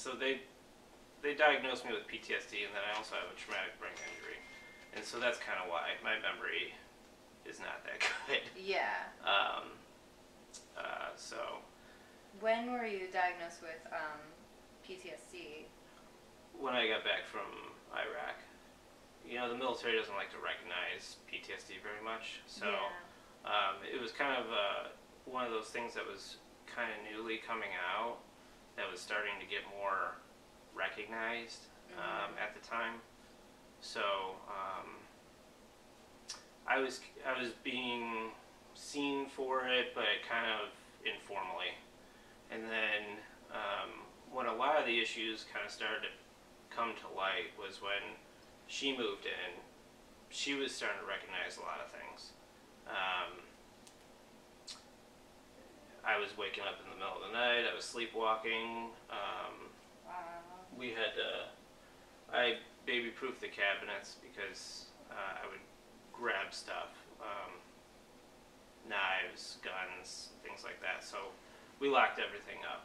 so they diagnosed me with PTSD, and then I also have a traumatic brain injury, and so that's kind of why my memory is not that good. Yeah. So. When were you diagnosed with PTSD? When I got back from Iraq. You know, the military doesn't like to recognize PTSD very much, so it was kind of one of those things that was kind of newly coming out, that was starting to get more recognized at the time. So I was being seen for it, but kind of informally. And then when a lot of the issues kind of started to come to light was when she moved in. She was starting to recognize a lot of things. I was waking up in the middle of the night. I was sleepwalking. We had I baby-proofed the cabinets because I would grab stuff, knives, guns, things like that. So we locked everything up.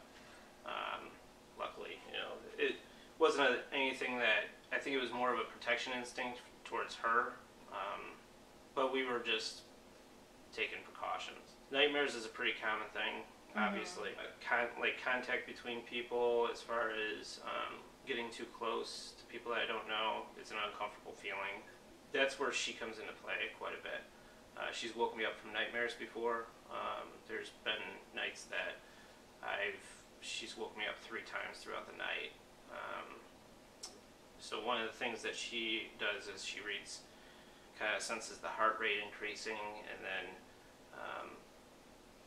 Luckily, you know, it wasn't anything that, I think it was more of a protection instinct towards her, but we were just taking precautions. Nightmares is a pretty common thing, obviously. Like contact between people, as far as getting too close to people that I don't know, it's an uncomfortable feeling. That's where she comes into play quite a bit. She's woken me up from nightmares before. There's been nights that she's woken me up 3 times throughout the night. So one of the things that she does is she reads, kind of senses the heart rate increasing, and then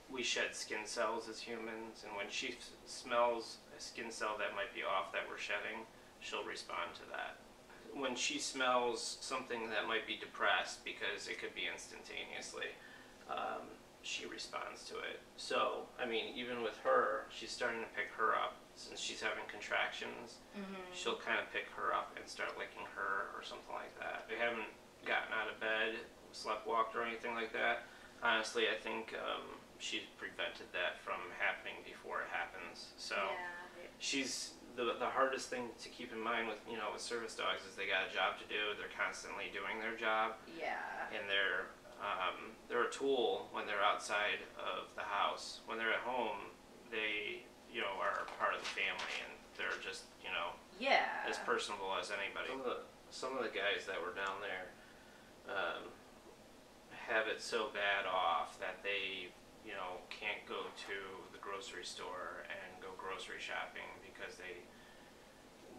we shed skin cells as humans, and when she smells a skin cell that might be off that we're shedding, she'll respond to that. When she smells something that might be depressed, because it could be instantaneously, she responds to it. So, I mean, even with her, she's starting to pick her up. Since she's having contractions, she'll kind of pick her up and start licking her or something like that. We haven't gotten out of bed, sleptwalked or anything like that. Honestly, I think she's prevented that from happening before it happens. So she's the hardest thing to keep in mind with, you know, with service dogs is they got a job to do. They're constantly doing their job. Yeah. And they're a tool when they're outside of the house. When they're at home, they, you know, are part of the family, and they're just, you know, as personable as anybody. Some of the guys that were down there have it so bad off that they, you know, can't go to the grocery store and go grocery shopping because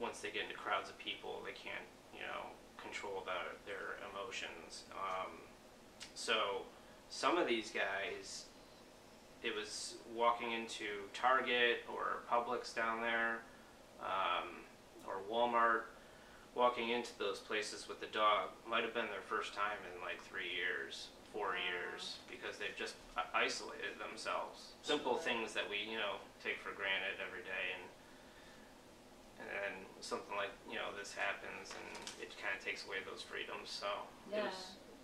once they get into crowds of people, they can't, you know, control their emotions. So some of these guys, it was walking into Target or Publix down there, or Walmart, walking into those places with the dog might have been their first time in like 3 years, 4 years, because they've just isolated themselves. Simple things that we, you know, take for granted every day, and then something like, you know, this happens, and it kind of takes away those freedoms. So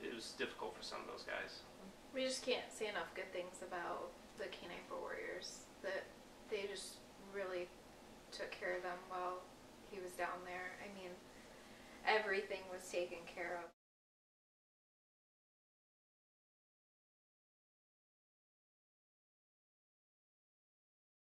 it was difficult for some of those guys. We just can't say enough good things about the K9 For Warriors, that they just really took care of them while he was down there. I mean, everything was taken care of.